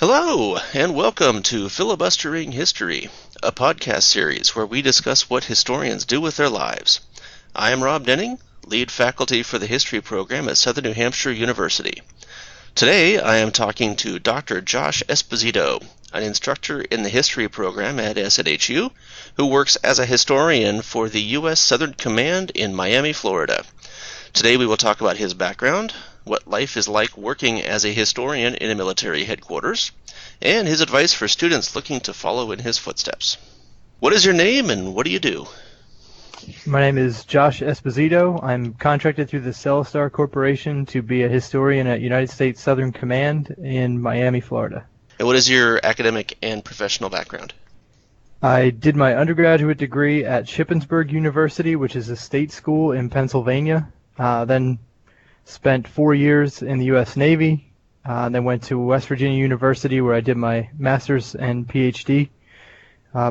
Hello, and welcome to Filibustering History, a podcast series where we discuss what historians do with their lives. I am Rob Denning, lead faculty for the history program at Southern New Hampshire University. Today, I am talking to Dr. Josh Esposito, an instructor in the history program at SNHU, who works as a historian for the U.S. Southern Command in Miami, Florida. Today, we will talk about his background, what life is like working as a historian in a military headquarters, and his advice for students looking to follow in his footsteps. What is your name and what do you do? My name is Josh Esposito. I'm contracted through the Celestar Corporation to be a historian at United States Southern Command in Miami, Florida. And what is your academic and professional background? I did my undergraduate degree at Shippensburg University, which is a state school in Pennsylvania. Then spent 4 years in the U.S. Navy, then went to West Virginia University where I did my master's and PhD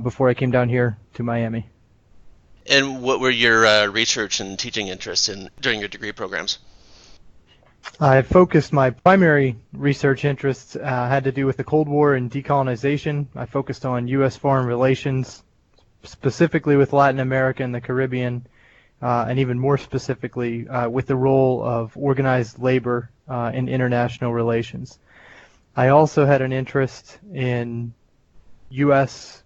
before I came down here to Miami. And what were your research and teaching interests during your degree programs? I focused my primary research interests had to do with the Cold War and decolonization. I focused on U.S. foreign relations, specifically with Latin America and the Caribbean, and even more specifically with the role of organized labor in international relations. I also had an interest in U.S.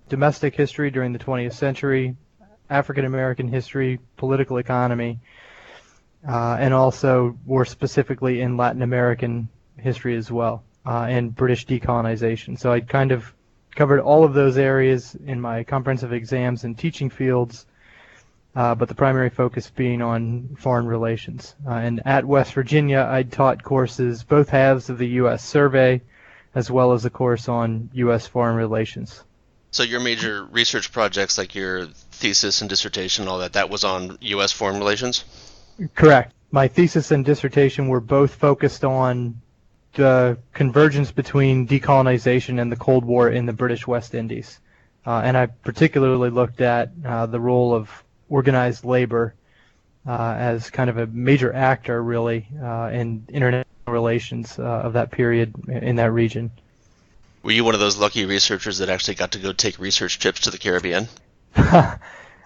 domestic history during the 20th century, African American history, political economy, and also more specifically in Latin American history as well, and British decolonization. So I kind of covered all of those areas in my comprehensive exams and teaching fields, but the primary focus being on foreign relations. And at West Virginia, I taught courses, both halves of the U.S. survey, as well as a course on U.S. foreign relations. So your major research projects, like your thesis and dissertation and all that was on U.S. foreign relations? Correct. My thesis and dissertation were both focused on the convergence between decolonization and the Cold War in the British West Indies. And I particularly looked at the role of organized labor as kind of a major actor, really, in international relations of that period in that region. Were you one of those lucky researchers that actually got to go take research trips to the Caribbean?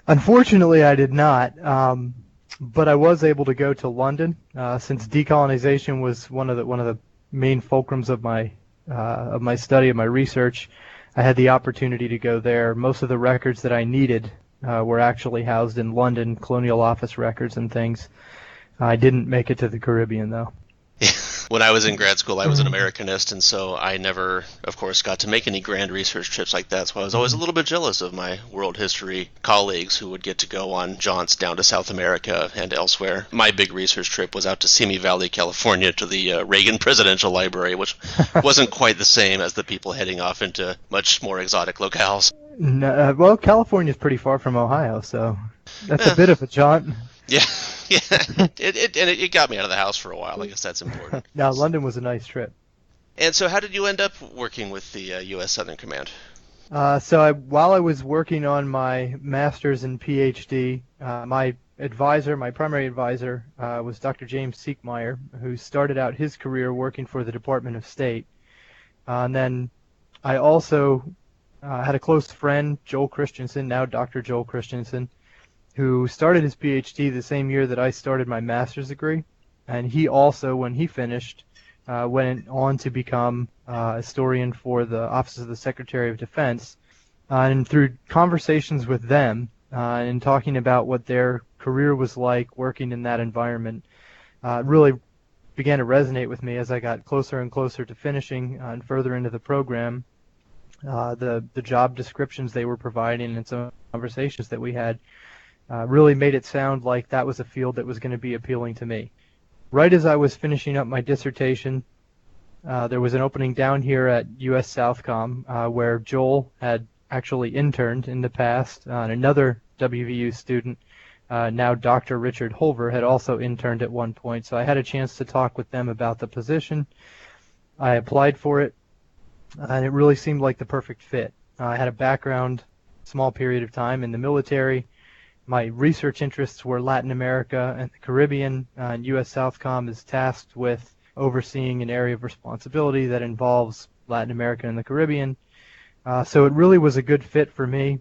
Unfortunately, I did not, but I was able to go to London since decolonization was one of the main fulcrums of my study, of my research. I had the opportunity to go there. Most of the records that I needed were actually housed in London, colonial office records and things. I didn't make it to the Caribbean, though. When I was in grad school, I was an Americanist, and so I never, of course, got to make any grand research trips like that, so I was always a little bit jealous of my world history colleagues who would get to go on jaunts down to South America and elsewhere. My big research trip was out to Simi Valley, California, to the Reagan Presidential Library, which wasn't quite the same as the people heading off into much more exotic locales. No, well, California's pretty far from Ohio, so that's a bit of a jaunt. Yeah. Yeah, it got me out of the house for a while. I guess that's important. Now, London was a nice trip. And so how did you end up working with the U.S. Southern Command? While I was working on my master's and PhD, my primary advisor, was Dr. James Siekmeyer, who started out his career working for the Department of State. And then I also had a close friend, Joel Christensen, now Dr. Joel Christensen, who started his PhD the same year that I started my master's degree. And he also, when he finished, went on to become a historian for the Office of the Secretary of Defense. And through conversations with them and talking about what their career was like working in that environment, it really began to resonate with me as I got closer and closer to finishing and further into the program. The job descriptions they were providing and some conversations that we had really made it sound like that was a field that was going to be appealing to me. Right as I was finishing up my dissertation, there was an opening down here at US SOUTHCOM where Joel had actually interned in the past, and another WVU student, now Dr. Richard Holver, had also interned at one point. So I had a chance to talk with them about the position. I applied for it, and it really seemed like the perfect fit. I had a background, small period of time in the military. My research interests were Latin America and the Caribbean, and US SOUTHCOM is tasked with overseeing an area of responsibility that involves Latin America and the Caribbean. So it really was a good fit for me.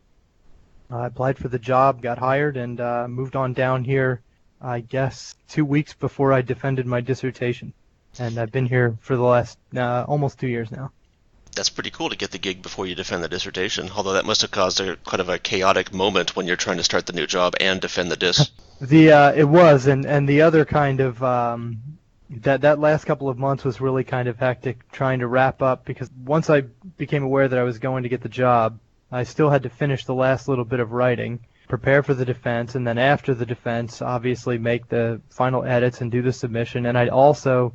I applied for the job, got hired, and moved on down here, I guess, 2 weeks before I defended my dissertation. And I've been here for the last almost 2 years now. That's pretty cool to get the gig before you defend the dissertation, although that must have caused kind of a chaotic moment when you're trying to start the new job and defend the dis. It was, and the other kind of that last couple of months was really kind of hectic trying to wrap up, because once I became aware that I was going to get the job, I still had to finish the last little bit of writing, prepare for the defense, and then after the defense, obviously make the final edits and do the submission. And I'd also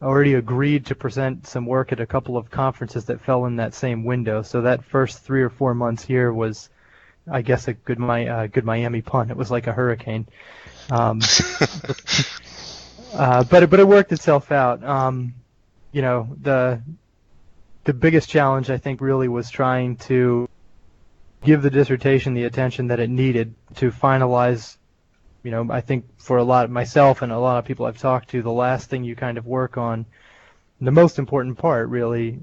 already agreed to present some work at a couple of conferences that fell in that same window. So that first 3 or 4 months here was, I guess, a good Miami pun. It was like a hurricane. But it worked itself out. The biggest challenge, I think, really was trying to give the dissertation the attention that it needed to finalize. I think for myself and a lot of people I've talked to, the last thing you kind of work on, the most important part really,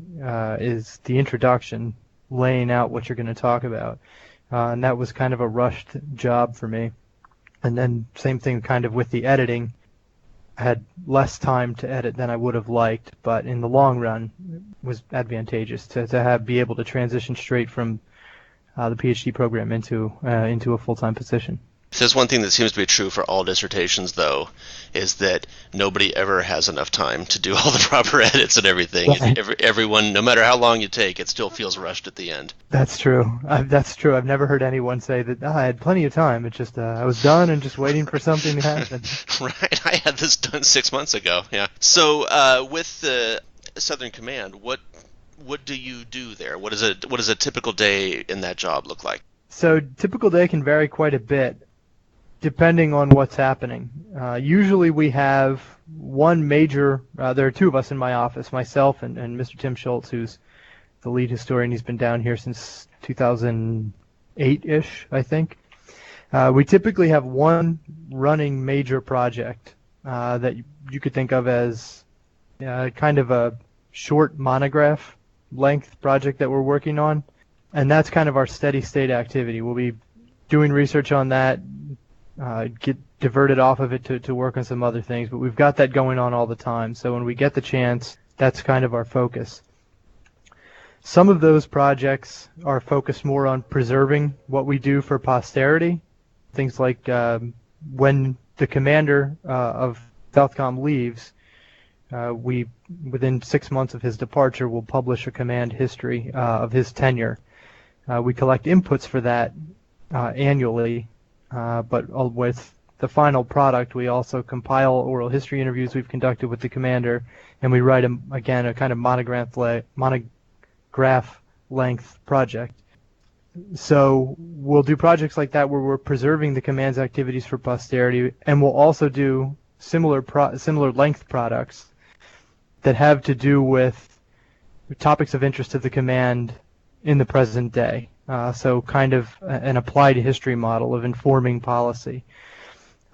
is the introduction, laying out what you're going to talk about. And that was kind of a rushed job for me. And then same thing kind of with the editing. I had less time to edit than I would have liked, but in the long run, it was advantageous to be able to transition straight from the PhD program into a full-time position. If there's one thing that seems to be true for all dissertations, though, is that nobody ever has enough time to do all the proper edits and everything. Right. Everyone, no matter how long you take, it still feels rushed at the end. That's true. That's true. I've never heard anyone say that I had plenty of time. It's just I was done and just waiting for something to happen. Right. I had this done 6 months ago. Yeah. So with the Southern Command, what do you do there? What does a typical day in that job look like? So typical day can vary quite a bit, depending on what's happening. Usually we have one major, there are two of us in my office, myself and Mr. Tim Schultz, who's the lead historian. He's been down here since 2008-ish, I think. We typically have one running major project that you could think of as kind of a short monograph length project that we're working on. And that's kind of our steady state activity. We'll be doing research on that, get diverted off of it to work on some other things, but we've got that going on all the time. So when we get the chance, that's kind of our focus. Some of those projects are focused more on preserving what we do for posterity. Things like when the commander of SOUTHCOM leaves, we, within 6 months of his departure, will publish a command history of his tenure. We collect inputs for that annually, but with the final product, we also compile oral history interviews we've conducted with the commander, and we write, a kind of monograph-length project. So we'll do projects like that where we're preserving the command's activities for posterity, and we'll also do similar length products that have to do with topics of interest to the command in the present day. So kind of an applied history model of informing policy.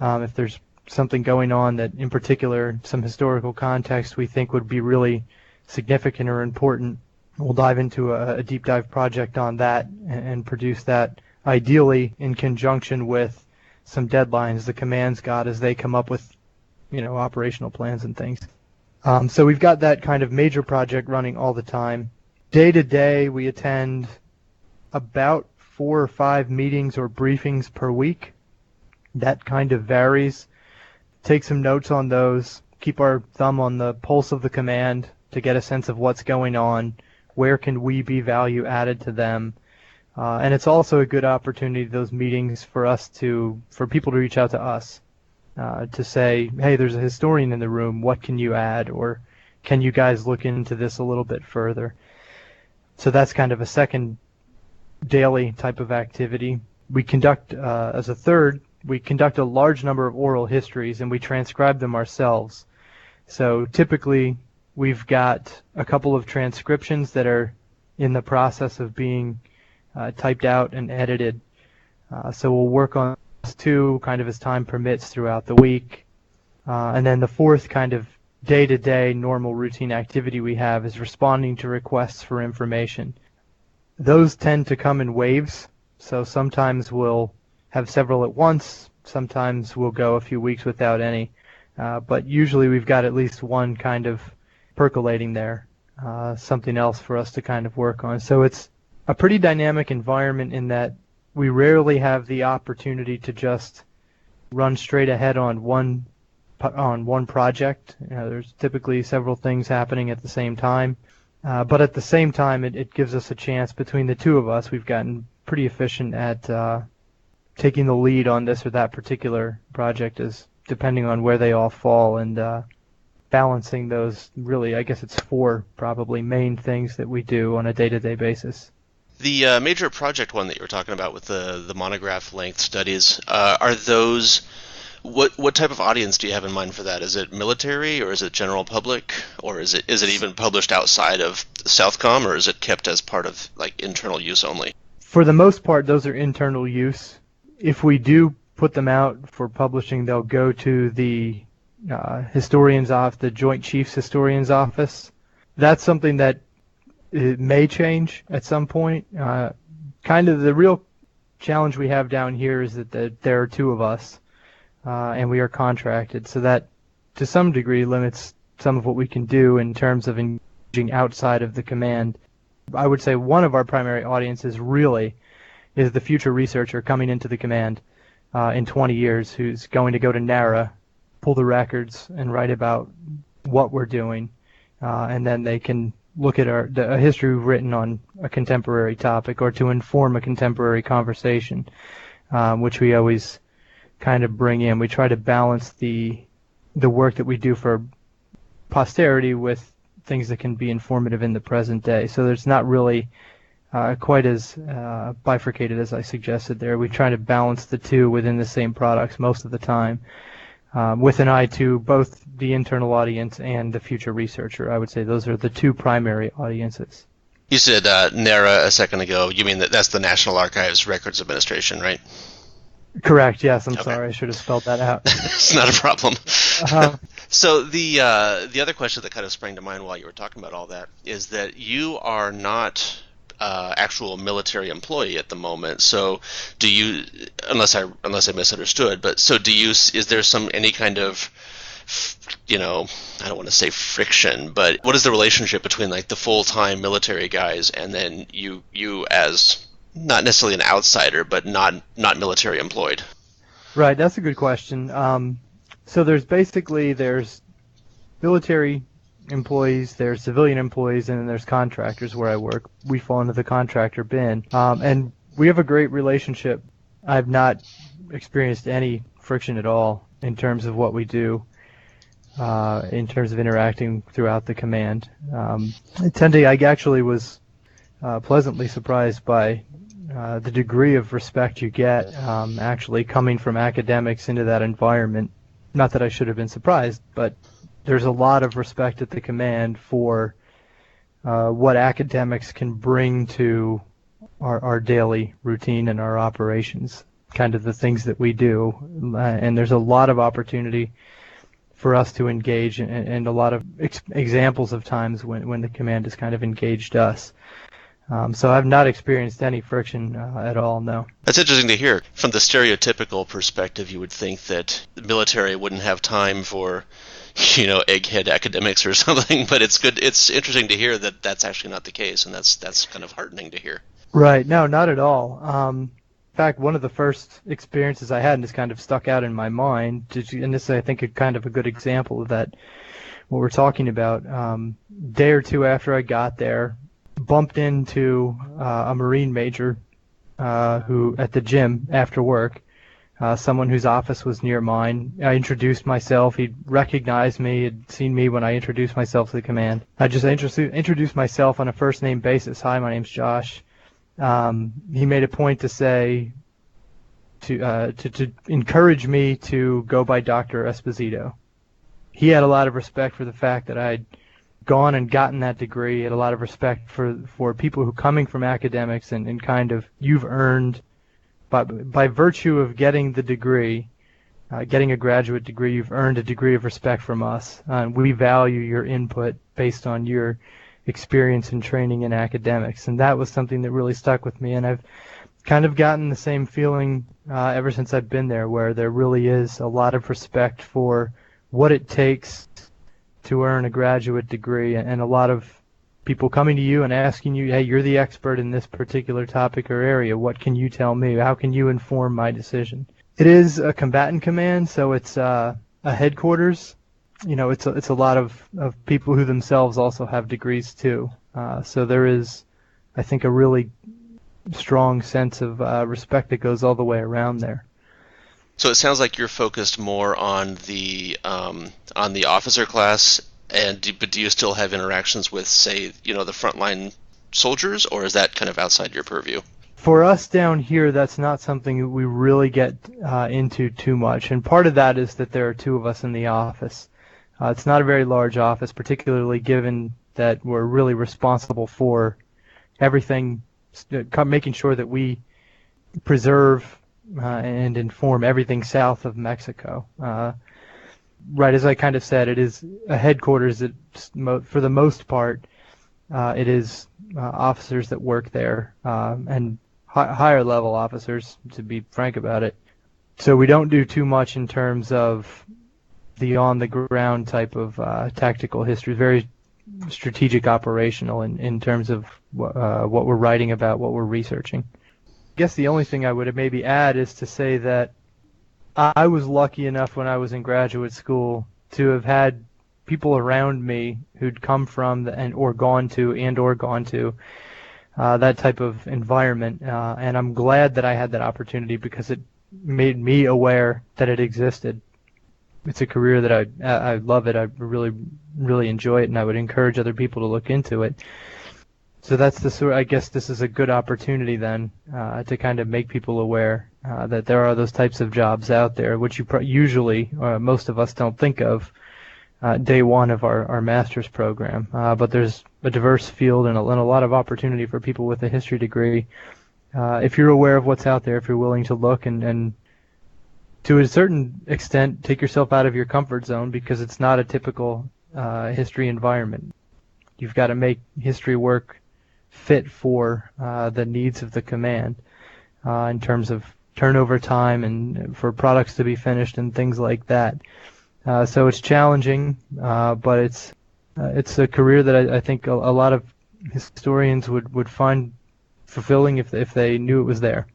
If there's something going on that, in particular, some historical context we think would be really significant or important, we'll dive into a deep dive project on that and produce that, ideally in conjunction with some deadlines the command's got as they come up with, operational plans and things. So we've got that kind of major project running all the time. Day to day, we attend about 4 or 5 meetings or briefings per week. That kind of varies. Take some notes on those, keep our thumb on the pulse of the command to get a sense of what's going on, where can we be value added to them. And it's also a good opportunity, those meetings, for people to reach out to us, to say, hey, there's a historian in the room, what can you add? Or can you guys look into this a little bit further? So that's kind of a second daily type of activity. We conduct, as a third, we conduct a large number of oral histories and we transcribe them ourselves. So typically we've got a couple of transcriptions that are in the process of being typed out and edited. So we'll work on those 2 kind of as time permits throughout the week. And then the fourth kind of day-to-day normal routine activity we have is responding to requests for information. Those tend to come in waves, so sometimes we'll have several at once, sometimes we'll go a few weeks without any, but usually we've got at least one kind of percolating there, something else for us to kind of work on. So it's a pretty dynamic environment in that we rarely have the opportunity to just run straight ahead on one project. There's typically several things happening at the same time, but at the same time it gives us a chance. Between the two of us, we've gotten pretty efficient at taking the lead on this or that particular project, as depending on where they all fall, and balancing those. Really, I guess it's 4 probably main things that we do on a day-to-day basis. The major project one that you were talking about with the monograph length studies, are those, what type of audience do you have in mind for that? Is it military, or is it general public, or is it even published outside of SOUTHCOM, or is it kept as part of like internal use only? For the most part, those are internal use. If we do put them out for publishing, they'll go to the historian's office, the Joint Chiefs Historian's office. That's something that it may change at some point. Kind of the real challenge we have down here is that there are 2 of us, and we are contracted, so that to some degree limits some of what we can do in terms of engaging outside of the command. I would say one of our primary audiences really is the future researcher coming into the command in 20 years who's going to go to NARA, pull the records, and write about what we're doing, and then they can look at a history we've written on a contemporary topic, or to inform a contemporary conversation, which we always kind of bring in. We try to balance the work that we do for posterity with things that can be informative in the present day. So there's not really quite as bifurcated as I suggested there. We try to balance the 2 within the same products most of the time, with an eye to both the internal audience and the future researcher. I would say those are the 2 primary audiences. You said NARA a second ago. You mean that's the National Archives Records Administration, right? Correct, yes. I'm sorry, I should have spelled that out. It's not a problem. So the other question that kind of sprang to mind while you were talking about all that is that you are not actual military employee at the moment. So do you, unless I misunderstood, but so do you, is there any kind of, I don't want to say friction, but what is the relationship between like the full-time military guys and then you as not necessarily an outsider, but not military employed? Right, that's a good question. So there's military employees, there's civilian employees, and then there's contractors where I work. We fall into the contractor bin. And we have a great relationship. I've not experienced any friction at all in terms of what we do, in terms of interacting throughout the command. I actually was pleasantly surprised by the degree of respect you get actually coming from academics into that environment. Not that I should have been surprised, but there's a lot of respect at the command for what academics can bring to our daily routine and our operations, kind of the things that we do. And there's a lot of opportunity for us to engage, and a lot of examples of times when the command has kind of engaged us. So I've not experienced any friction at all, no. That's interesting to hear. From the stereotypical perspective, you would think that the military wouldn't have time for, egghead academics or something, but it's good. It's interesting to hear that that's actually not the case, and that's kind of heartening to hear. Right. No, not at all. In fact, one of the first experiences I had, and this kind of stuck out in my mind, and this I think is kind of a good example of that, what we're talking about. Day or two after I got there, bumped into a Marine major who at the gym after work, someone whose office was near mine. I introduced myself. He recognized me, had seen me when I introduced myself to the command. I just introduced myself on a first name basis. Hi, my name's Josh. He made a point to say, to encourage me to go by Dr. Esposito. He had a lot of respect for the fact that I'd gone and gotten that degree. He had a lot of respect for people who coming from academics and kind of, you've earned, by virtue of getting the degree, getting a graduate degree, you've earned a degree of respect from us. And we value your input based on your experience and training in academics. And that was something that really stuck with me. And I've kind of gotten the same feeling ever since I've been there, where there really is a lot of respect for what it takes to earn a graduate degree, and a lot of people coming to you and asking you, hey, you're the expert in this particular topic or area. What can you tell me? How can you inform my decision? It is a combatant command, so it's a headquarters. You know, it's a lot of people who themselves also have degrees too. So there is, I think, a really strong sense of respect that goes all the way around there. So it sounds like you're focused more on the officer class, but do you still have interactions with, say, the frontline soldiers, or is that kind of outside your purview? For us down here, that's not something that we really get into too much, and part of that is that there are two of us in the office. It's not a very large office, particularly given that we're really responsible for everything, making sure that we preserve and inform everything south of Mexico. Right, as I kind of said, it is a headquarters that, for the most part, it is officers that work there, and higher level officers, to be frank about it. So we don't do too much in terms of the on-the-ground type of tactical history. Very strategic, operational in terms of what we're writing about, what we're researching. I guess the only thing I would maybe add is to say that I was lucky enough when I was in graduate school to have had people around me who'd come from or gone to that type of environment, and I'm glad that I had that opportunity because it made me aware that it existed. It's a career that I love it. I really, really enjoy it, and I would encourage other people to look into it. So that's the sort. I guess this is a good opportunity then to kind of make people aware that there are those types of jobs out there, which you usually, most of us don't think of day one of our master's program. But there's a diverse field and a lot of opportunity for people with a history degree. If you're aware of what's out there, if you're willing to look and to a certain extent take yourself out of your comfort zone, because it's not a typical history environment. You've got to make history work fit for the needs of the command in terms of turnover time and for products to be finished and things like that. So it's challenging, but it's a career that I think a lot of historians would find fulfilling if they knew it was there.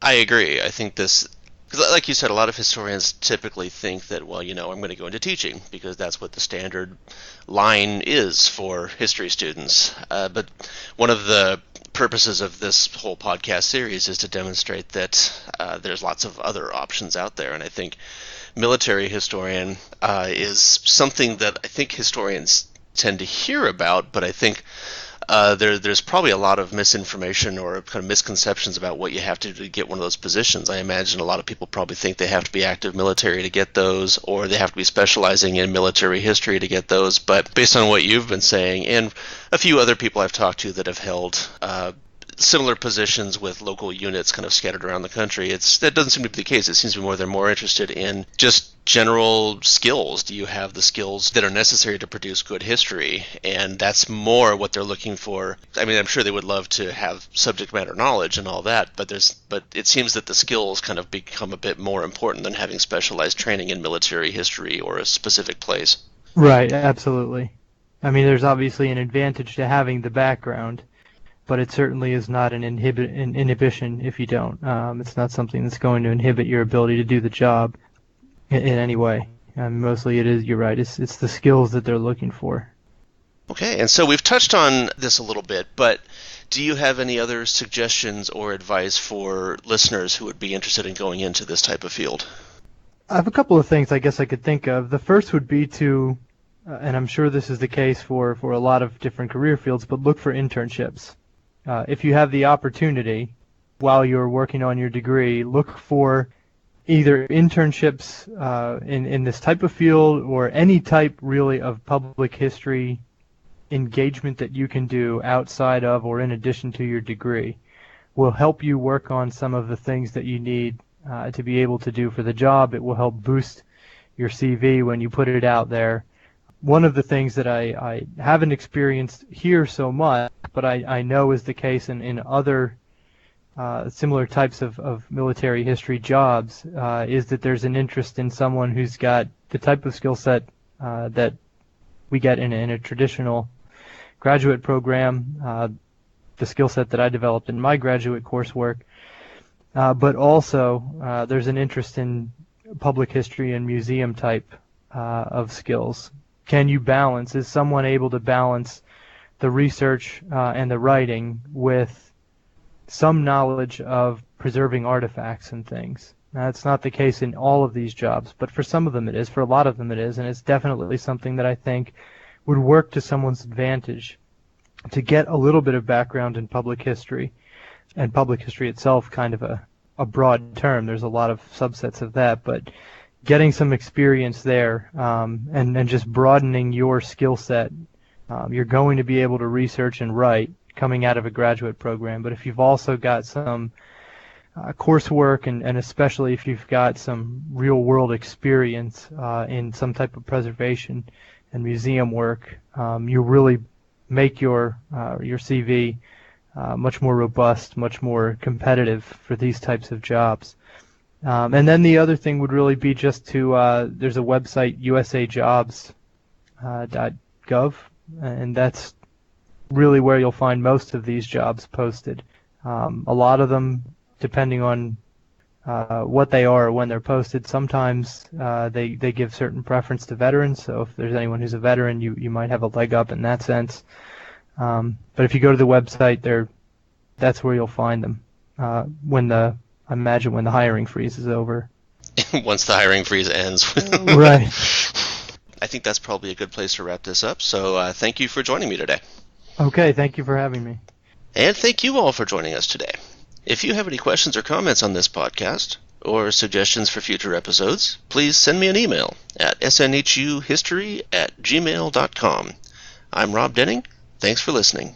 I agree. I think this, because like you said, a lot of historians typically think that, well, I'm going to go into teaching because that's what the standard line is for history students. But one of the purposes of this whole podcast series is to demonstrate that there's lots of other options out there. And I think military historian is something that I think historians tend to hear about, but I think there's probably a lot of misinformation or kind of misconceptions about what you have to do to get one of those positions. I imagine a lot of people probably think they have to be active military to get those, or they have to be specializing in military history to get those. But based on what you've been saying, and a few other people I've talked to that have held similar positions with local units kind of scattered around the country, that doesn't seem to be the case. It seems to be they're more interested in just general skills. Do you have the skills that are necessary to produce good history? And that's more what they're looking for. I mean, I'm sure they would love to have subject matter knowledge and all that, but it seems that the skills kind of become a bit more important than having specialized training in military history or a specific place. Right, absolutely. I mean, there's obviously an advantage to having the background, but it certainly is not an inhibition if you don't. It's not something that's going to inhibit your ability to do the job in any way. Mostly it is, you're right, it's the skills that they're looking for. Okay, and so we've touched on this a little bit, but do you have any other suggestions or advice for listeners who would be interested in going into this type of field? I have a couple of things I guess I could think of. The first would be to, and I'm sure this is the case for a lot of different career fields, but look for internships. If you have the opportunity while you're working on your degree, look for either internships in this type of field or any type really of public history engagement that you can do outside of or in addition to your degree will help you work on some of the things that you need to be able to do for the job. It will help boost your CV when you put it out there. One of the things that I haven't experienced here so much, but I know is the case in other similar types of military history jobs, is that there's an interest in someone who's got the type of skill set that we get in a traditional graduate program, the skill set that I developed in my graduate coursework, but also there's an interest in public history and museum type of skills. Can you balance? Is someone able to balance the research and the writing with some knowledge of preserving artifacts and things? Now, it's not the case in all of these jobs, but for some of them it is. For a lot of them it is, and it's definitely something that I think would work to someone's advantage to get a little bit of background in public history. And public history itself, kind of a broad term. There's a lot of subsets of that, but getting some experience there and just broadening your skill set. You're going to be able to research and write coming out of a graduate program, but if you've also got some coursework and especially if you've got some real-world experience in some type of preservation and museum work, you really make your CV much more robust, much more competitive for these types of jobs. And then the other thing would really be just to, there's a website, usajobs.gov, and that's really where you'll find most of these jobs posted. A lot of them, depending on what they are or when they're posted, sometimes they give certain preference to veterans, so if there's anyone who's a veteran, you might have a leg up in that sense. But if you go to the website, that's where you'll find them I imagine when the hiring freeze is over. Once the hiring freeze ends. Right. I think that's probably a good place to wrap this up, so thank you for joining me today. Okay, thank you for having me. And thank you all for joining us today. If you have any questions or comments on this podcast, or suggestions for future episodes, please send me an email at snhuhistory@gmail.com. I'm Rob Denning. Thanks for listening.